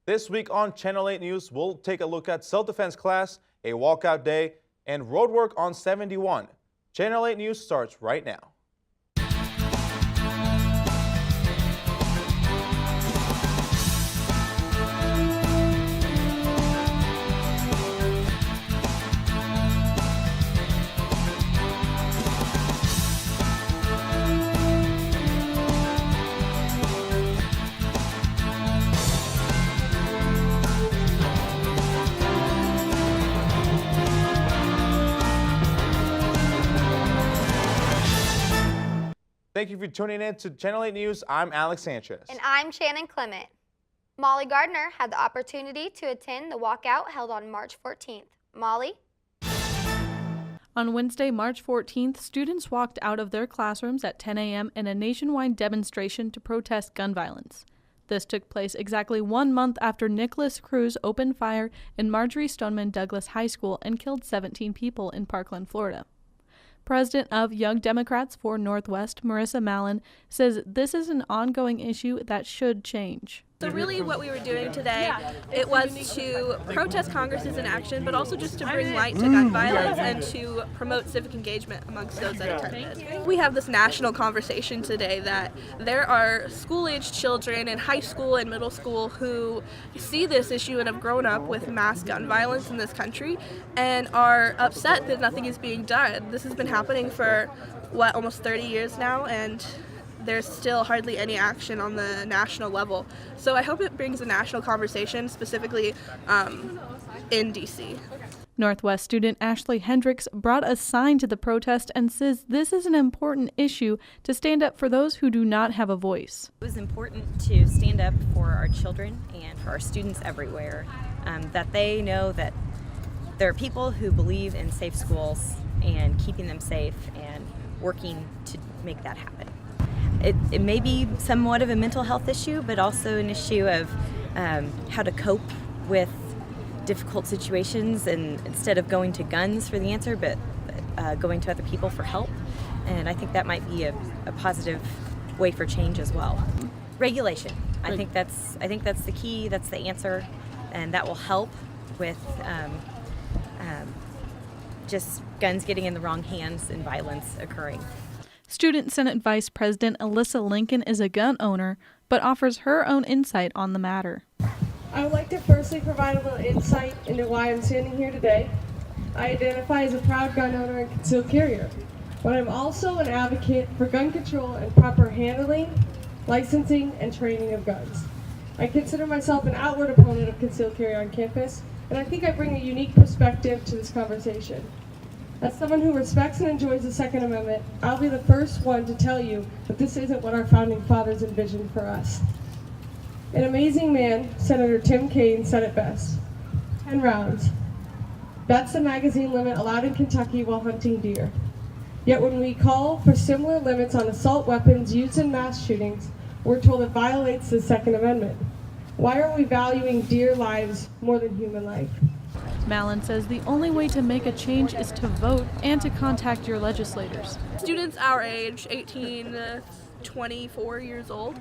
This week on Channel 8 News, we'll take a look at self-defense class, a walkout day, and roadwork on 71. Channel 8 News starts right now. Thank you for tuning in to Channel 8 News. I'm Alex Sanchez. And I'm Shannon Clement. Molly Gardner had the opportunity to attend the walkout held on March 14th. Molly? On Wednesday, March 14th, students walked out of their classrooms at 10 a.m. in a nationwide demonstration to protest gun violence. This took place exactly 1 month after Nicholas Cruz opened fire in Marjorie Stoneman Douglas High School and killed 17 people in Parkland, Florida. President of Young Democrats for Northwest, Marissa Mallon, says this is an ongoing issue that should change. So really what we were doing today, it was to protest Congress's inaction, but also just to bring light to gun violence and to promote civic engagement amongst those that attended. We have this national conversation today that there are school-aged children in high school and middle school who see this issue and have grown up with mass gun violence in this country and are upset that nothing is being done. This has been happening for, almost 30 years now, and there's still hardly any action on the national level. So I hope it brings a national conversation, specifically in D.C. Northwest student Ashley Hendricks brought a sign to the protest and says this is an important issue to stand up for those who do not have a voice. It was important to stand up for our children and for our students everywhere, that they know that there are people who believe in safe schools and keeping them safe and working to make that happen. It may be somewhat of a mental health issue, but also an issue of how to cope with difficult situations, and instead of going to guns for the answer, but going to other people for help. And I think that might be a positive way for change as well. Regulation. I think that's the key. That's the answer, and that will help with just guns getting in the wrong hands and violence occurring. Student Senate Vice President Alyssa Lincoln is a gun owner, but offers her own insight on the matter. I would like to firstly provide a little insight into why I'm standing here today. I identify as a proud gun owner and concealed carrier, but I'm also an advocate for gun control and proper handling, licensing, and training of guns. I consider myself an outward opponent of concealed carry on campus, and I think I bring a unique perspective to this conversation. As someone who respects and enjoys the Second Amendment, I'll be the first one to tell you that this isn't what our founding fathers envisioned for us. An amazing man, Senator Tim Kaine, said it best: 10 rounds. That's the magazine limit allowed in Kentucky while hunting deer. Yet when we call for similar limits on assault weapons used in mass shootings, we're told it violates the Second Amendment. Why are we valuing deer lives more than human life? Mallon says the only way to make a change is to vote and to contact your legislators. Students our age, 18 to 24 years old,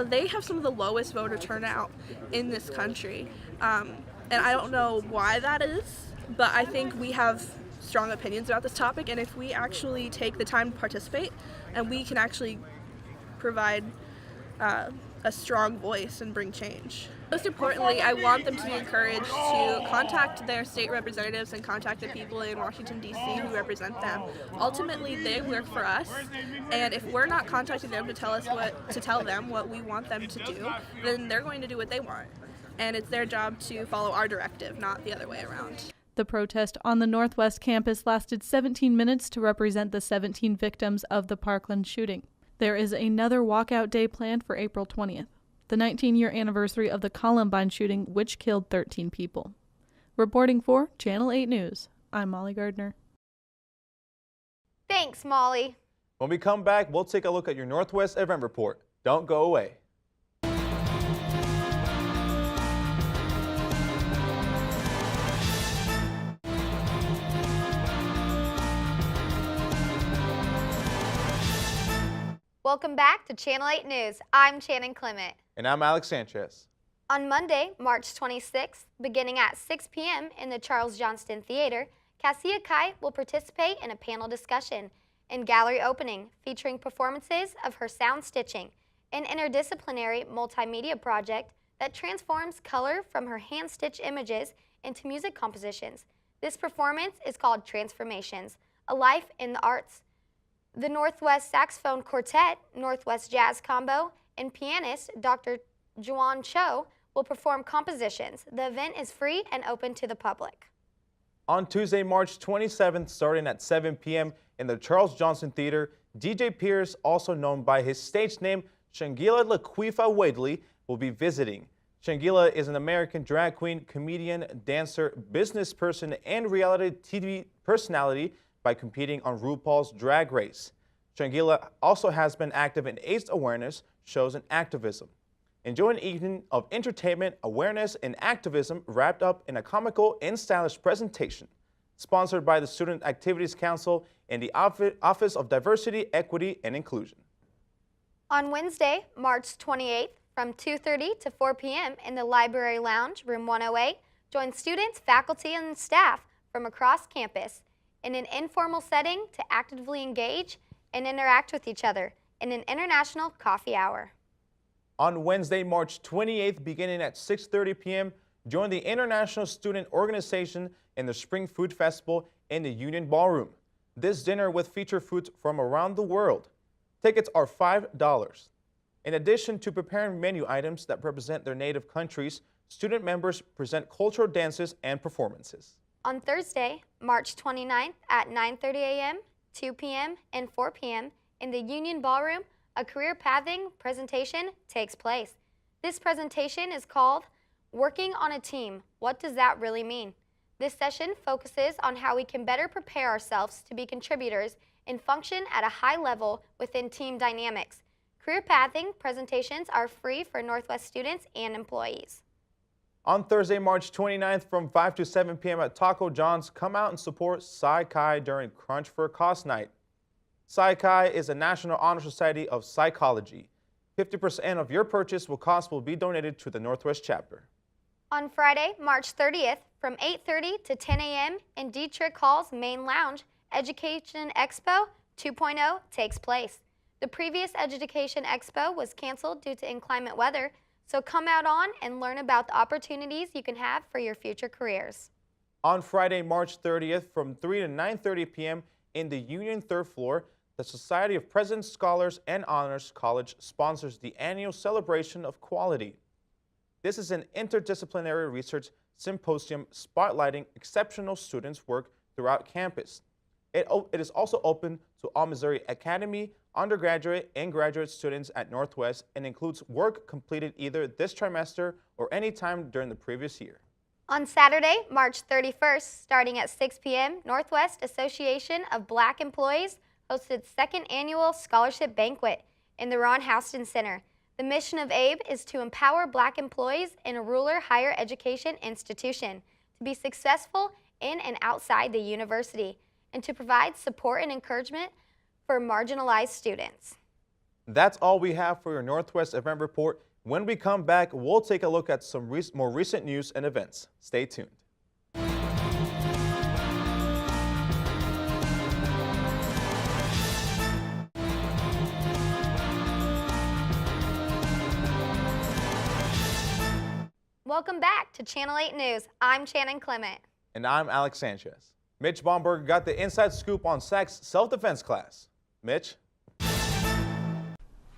they have some of the lowest voter turnout in this country. And I don't know why that is, but I think we have strong opinions about this topic, and if we actually take the time to participate, and we can actually provide a strong voice and bring change. Most importantly, I want them to be encouraged to contact their state representatives and contact the people in Washington, D.C. who represent them. Ultimately, they work for us, and if we're not contacting them to tell them what we want them to do, then they're going to do what they want. And it's their job to follow our directive, not the other way around. The protest on the Northwest campus lasted 17 minutes to represent the 17 victims of the Parkland shooting. There is another walkout day planned for April 20th, the 19-year anniversary of the Columbine shooting, which killed 13 people. Reporting for Channel 8 News, I'm Molly Gardner. Thanks, Molly. When we come back, we'll take a look at your Northwest event report. Don't go away. Welcome back to Channel 8 News. I'm Shannon Clement. And I'm Alex Sanchez. On Monday, March 26th, beginning at 6 p.m. in the Charles Johnston Theater, Cassia Kai will participate in a panel discussion and gallery opening featuring performances of her sound stitching, an interdisciplinary multimedia project that transforms color from her hand-stitched images into music compositions. This performance is called Transformations, A Life in the Arts. The Northwest Saxophone Quartet, Northwest Jazz Combo, and pianist Dr. Juan Cho will perform compositions. The event is free and open to the public. On Tuesday, March 27th, starting at 7 p.m. in the Charles Johnston Theater, DJ Pierce, also known by his stage name Shangila Laquifa Wadley, will be visiting. Shangila is an American drag queen, comedian, dancer, business person, and reality TV personality by competing on RuPaul's Drag Race. Shangila also has been active in AIDS awareness shows and activism. Enjoy an evening of entertainment, awareness, and activism wrapped up in a comical and stylish presentation. Sponsored by the Student Activities Council and the Office of Diversity, Equity, and Inclusion. On Wednesday, March 28th, from 2:30 to 4 p.m. in the Library Lounge, Room 108, join students, faculty, and staff from across campus in an informal setting to actively engage and interact with each other in an international coffee hour. On Wednesday, March 28th, beginning at 6:30 p.m., join the International Student Organization in the Spring Food Festival in the Union Ballroom. This dinner will feature foods from around the world. Tickets are $5. In addition to preparing menu items that represent their native countries, student members present cultural dances and performances. On Thursday, March 29th at 9:30 a.m., 2 p.m., and 4 p.m. in the Union Ballroom, a career pathing presentation takes place. This presentation is called Working on a Team. What does that really mean? This session focuses on how we can better prepare ourselves to be contributors and function at a high level within team dynamics. Career pathing presentations are free for Northwest students and employees. On Thursday, March 29th from 5 to 7 p.m. at Taco John's, come out and support Psi Chi during Crunch for a Cost Night. Psi Chi is a National Honor Society of Psychology. 50% of your purchase will be donated to the Northwest chapter. On Friday, March 30th, from 8:30 to 10 a.m. in Dietrich Hall's main lounge, Education Expo 2.0 takes place. The previous Education Expo was canceled due to inclement weather, so come out on and learn about the opportunities you can have for your future careers. On Friday, March 30th, from 3 to 9:30 p.m. in the Union 3rd floor, the Society of Presidents, Scholars, and Honors College sponsors the annual Celebration of Quality. This is an interdisciplinary research symposium spotlighting exceptional students' work throughout campus. It is also open to all Missouri Academy, undergraduate, and graduate students at Northwest and includes work completed either this trimester or any time during the previous year. On Saturday, March 31st, starting at 6 p.m., Northwest Association of Black Employees hosted second annual scholarship banquet in the Ron Houston Center. The mission of ABE is to empower Black employees in a rural higher education institution to be successful in and outside the university and to provide support and encouragement for marginalized students. That's all we have for your Northwest Event Report. When we come back, we'll take a look at some more recent news and events. Stay tuned. Welcome back to Channel 8 News. I'm Shannon Clement. And I'm Alex Sanchez. Mitch Baumberg got the inside scoop on SAC's self-defense class. Mitch?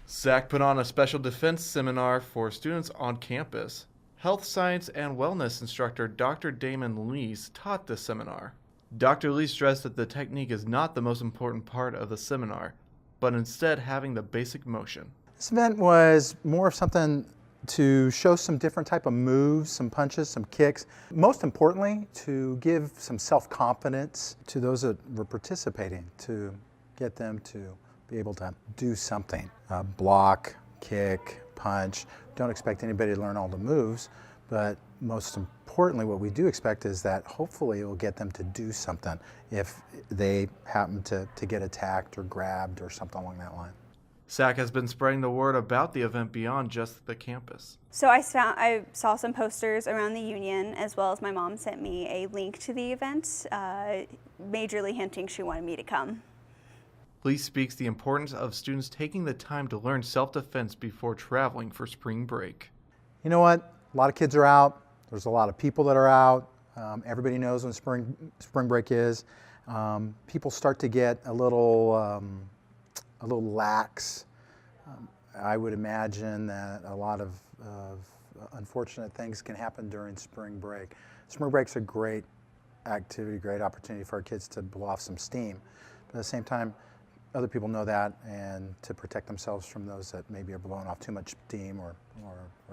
SAC put on a special defense seminar for students on campus. Health science and wellness instructor Dr. Damon Lees taught this seminar. Dr. Lees stressed that the technique is not the most important part of the seminar, but instead having the basic motion. This event was more of something to show some different type of moves, some punches, some kicks. Most importantly, to give some self-confidence to those that were participating, to get them to be able to do something. Block, kick, punch. Don't expect anybody to learn all the moves, but most importantly, what we do expect is that hopefully it will get them to do something if they happen to get attacked or grabbed or something along that line. SAC has been spreading the word about the event beyond just the campus. So I saw some posters around the union, as well as my mom sent me a link to the event, majorly hinting she wanted me to come. Lee speaks the importance of students taking the time to learn self-defense before traveling for spring break. You know what? A lot of kids are out. There's a lot of people that are out. Everybody knows when spring break is. People start to get a little lax. I would imagine that a lot of unfortunate things can happen during spring break. Spring break's a great activity, great opportunity for our kids to blow off some steam. But at the same time, other people know that, and to protect themselves from those that maybe are blowing off too much steam or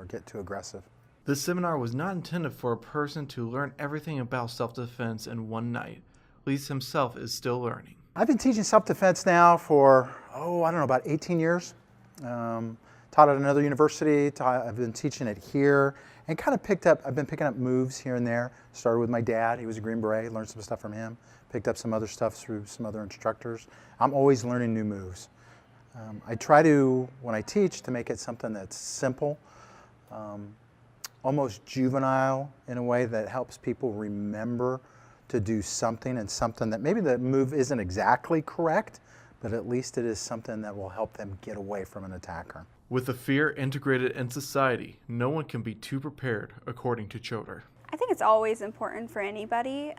get too aggressive. This seminar was not intended for a person to learn everything about self-defense in one night. Lee himself is still learning. I've been teaching self-defense now for, I don't know, about 18 years. Taught at another university, I've been teaching it here, and I've been picking up moves here and there. Started with my dad, he was a Green Beret, learned some stuff from him. Picked up some other stuff through some other instructors. I'm always learning new moves. I try to, when I teach, to make it something that's simple, almost juvenile in a way that helps people remember to do something, and something that maybe the move isn't exactly correct, but at least it is something that will help them get away from an attacker. With the fear integrated in society, no one can be too prepared, according to Choder. I think it's always important for anybody,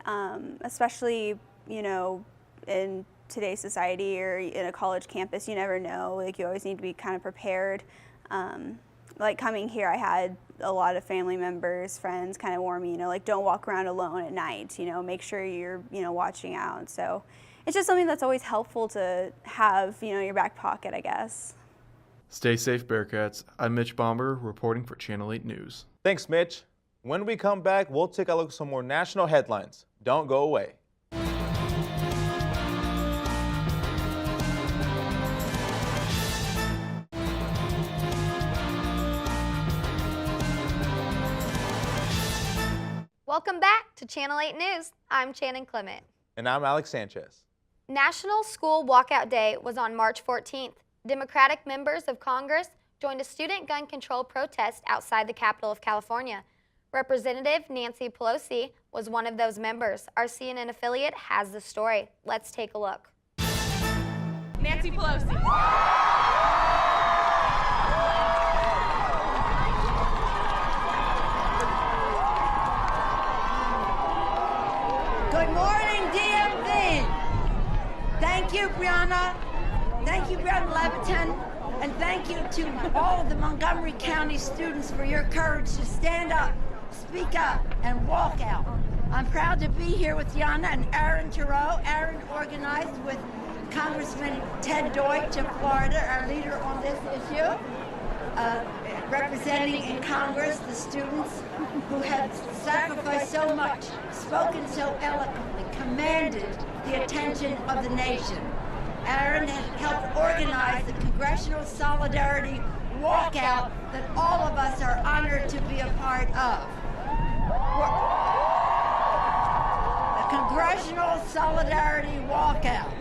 especially, in today's society or in a college campus. You never know. Like, you always need to be kind of prepared. Like, coming here, I had a lot of family members, friends kind of warn me, don't walk around alone at night. Make sure you're, watching out. So it's just something that's always helpful to have, in your back pocket, I guess. Stay safe, Bearcats. I'm Mitch Bomber, reporting for Channel 8 News. Thanks, Mitch. When we come back, we'll take a look at some more national headlines. Don't go away. Welcome back to Channel 8 News. I'm Shannon Clement. And I'm Alex Sanchez. National School Walkout Day was on March 14th. Democratic members of Congress joined a student gun control protest outside the capital of California. Representative Nancy Pelosi was one of those members. Our CNN affiliate has the story. Let's take a look. Nancy Pelosi. Good morning, DMV. Thank you, Brianna. Thank you, Brianna Leviton. And thank you to all of the Montgomery County students for your courage to stand up, speak up, and walk out. I'm proud to be here with Yana and Aaron Terrell. Aaron organized with Congressman Ted Deutsch of Florida, our leader on this issue, representing in Congress the students who have sacrificed so much, spoken so eloquently, commanded the attention of the nation. Aaron has helped organize the Congressional Solidarity Walkout that all of us are honored to be a part of. The Congressional Solidarity Walkout.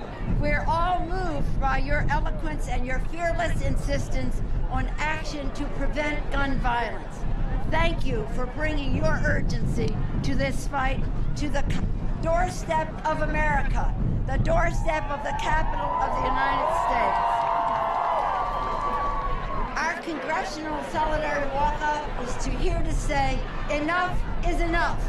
We're all moved by your eloquence and your fearless insistence on action to prevent gun violence. Thank you for bringing your urgency to this fight, to the doorstep of America, the doorstep of the capital of the United States. Our Congressional Solidarity Walkout is here to say, enough is enough.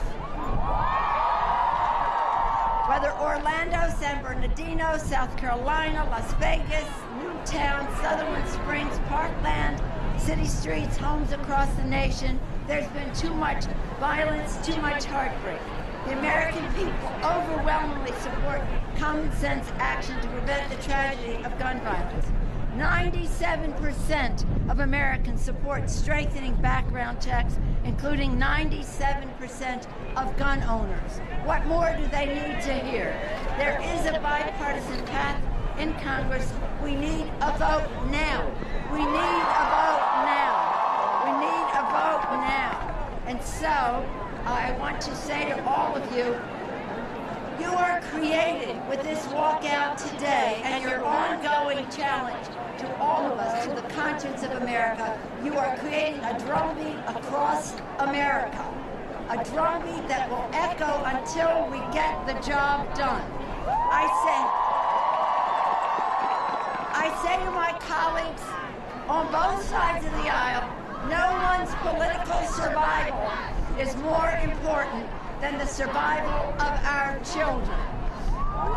Whether Orlando, San Bernardino, South Carolina, Las Vegas, Newtown, Sutherland Springs, Parkland, city streets, homes across the nation, there's been too much violence, too much heartbreak. The American people overwhelmingly support common sense action to prevent the tragedy of gun violence. 97% of Americans support strengthening background checks, including 97% of gun owners. What more do they need to hear? There is a bipartisan path in Congress. We need a vote now. We need a vote now. We need a vote now. And so, I want to say to all of you, You are creating with this walkout today and your ongoing challenge to all of us, to the conscience of America. You are creating a drumbeat across America, a drumbeat that will echo until we get the job done. I say to my colleagues on both sides of the aisle, no one's political survival is more important than the survival of our children.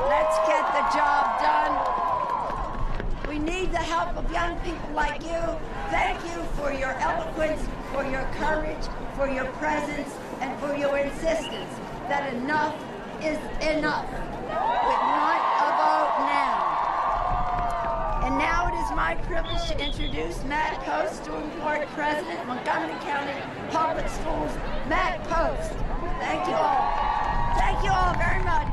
Let's get the job done. We need the help of young people like you. Thank you for your eloquence, for your courage, for your presence, and for your insistence that enough is enough. We want a vote now. And now it is my privilege to introduce Matt Post, Student Board President, Montgomery County Public Schools. Matt Post. Thank you all. Thank you all very much.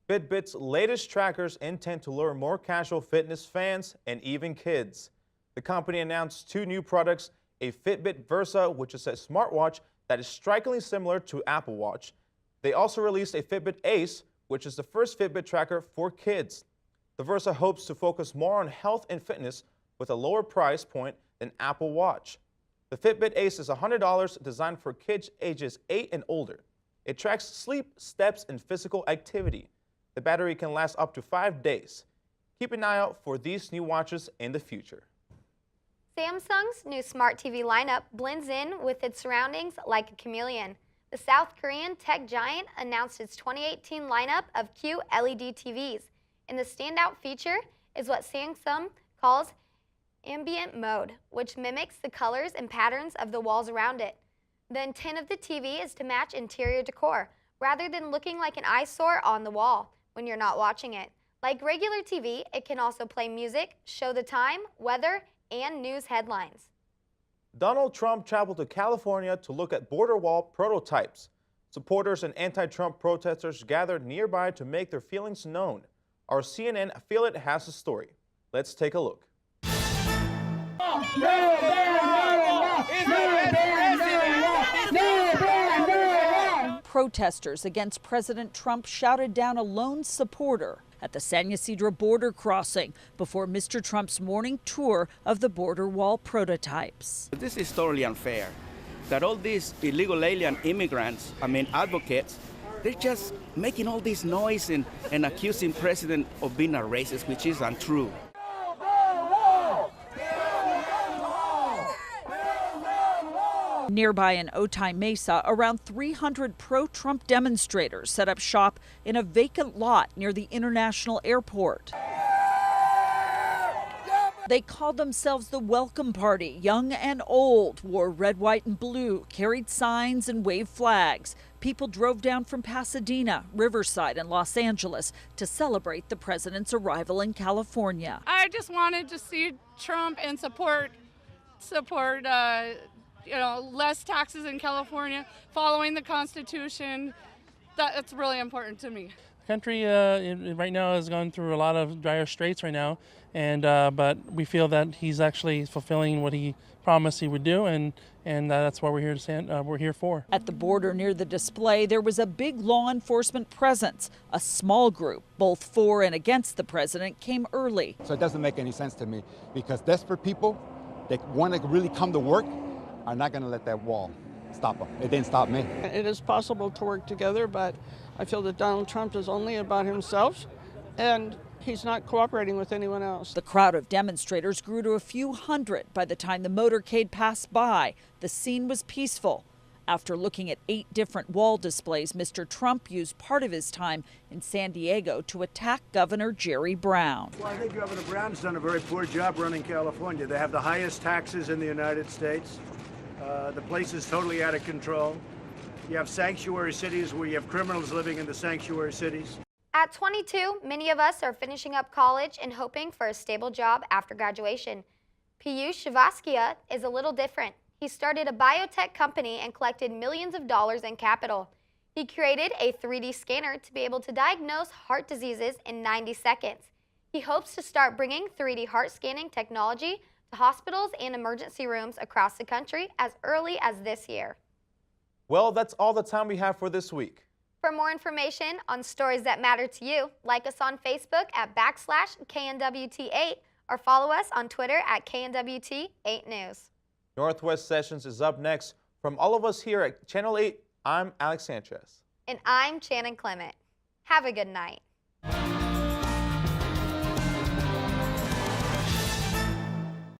Fitbit's latest trackers intend to lure more casual fitness fans and even kids. The company announced 2 new products, a Fitbit Versa, which is a smartwatch that is strikingly similar to Apple Watch. They also released a Fitbit Ace, which is the first Fitbit tracker for kids. The Versa hopes to focus more on health and fitness with a lower price point than Apple Watch. The Fitbit Ace is $100, designed for kids ages 8 and older. It tracks sleep, steps, and physical activity. The battery can last up to 5 days. Keep an eye out for these new watches in the future. Samsung's new smart TV lineup blends in with its surroundings like a chameleon. The South Korean tech giant announced its 2018 lineup of QLED TVs. And the standout feature is what Samsung calls ambient mode, which mimics the colors and patterns of the walls around it. The intent of the TV is to match interior decor, rather than looking like an eyesore on the wall when you're not watching it. Like regular TV, it can also play music, show the time, weather, and news headlines. Donald Trump traveled to California to look at border wall prototypes. Supporters and anti-Trump protesters gathered nearby to make their feelings known. Our CNN affiliate has the story. Let's take a look. Protesters against President Trump shouted down a lone supporter at the San Ysidro border crossing before Mr. Trump's morning tour of the border wall prototypes. This is totally unfair that all these illegal alien immigrants, advocates, they're just making all this noise and accusing President of being a racist, which is untrue. Nearby in Otay Mesa, around 300 pro-Trump demonstrators set up shop in a vacant lot near the international airport. They called themselves the Welcome Party. Young and old wore red, white, and blue, carried signs and waved flags. People drove down from Pasadena, Riverside, and Los Angeles to celebrate the president's arrival in California. I just wanted to see Trump and support less taxes in California, following the Constitution. That's really important to me. The country right now is going through a lot of dire straits right now, and but we feel that he's actually fulfilling what he promised he would do, and that's what we're here to stand. We're here for. At the border near the display, there was a big law enforcement presence. A small group, both for and against the president, came early. So it doesn't make any sense to me, because desperate people that want to really come to work are not going to let that wall stop them. It didn't stop me. It is possible to work together, but I feel that Donald Trump is only about himself, and he's not cooperating with anyone else. The crowd of demonstrators grew to a few hundred by the time the motorcade passed by. The scene was peaceful. After looking at 8 different wall displays, Mr. Trump used part of his time in San Diego to attack Governor Jerry Brown. Well, I think Governor Brown's done a very poor job running California. They have the highest taxes in the United States. The place is totally out of control. You have sanctuary cities where you have criminals living in the sanctuary cities. At 22, many of us are finishing up college and hoping for a stable job after graduation. Piyush Srivastava is a little different. He started a biotech company and collected millions of dollars in capital. He created a 3D scanner to be able to diagnose heart diseases in 90 seconds. He hopes to start bringing 3D heart scanning technology to hospitals and emergency rooms across the country as early as this year. Well, that's all the time we have for this week. For more information on stories that matter to you, like us on Facebook at /KNWT8 or follow us on Twitter at KNWT8News. Northwest Sessions is up next. From all of us here at Channel 8, I'm Alex Sanchez. And I'm Shannon Clement. Have a good night.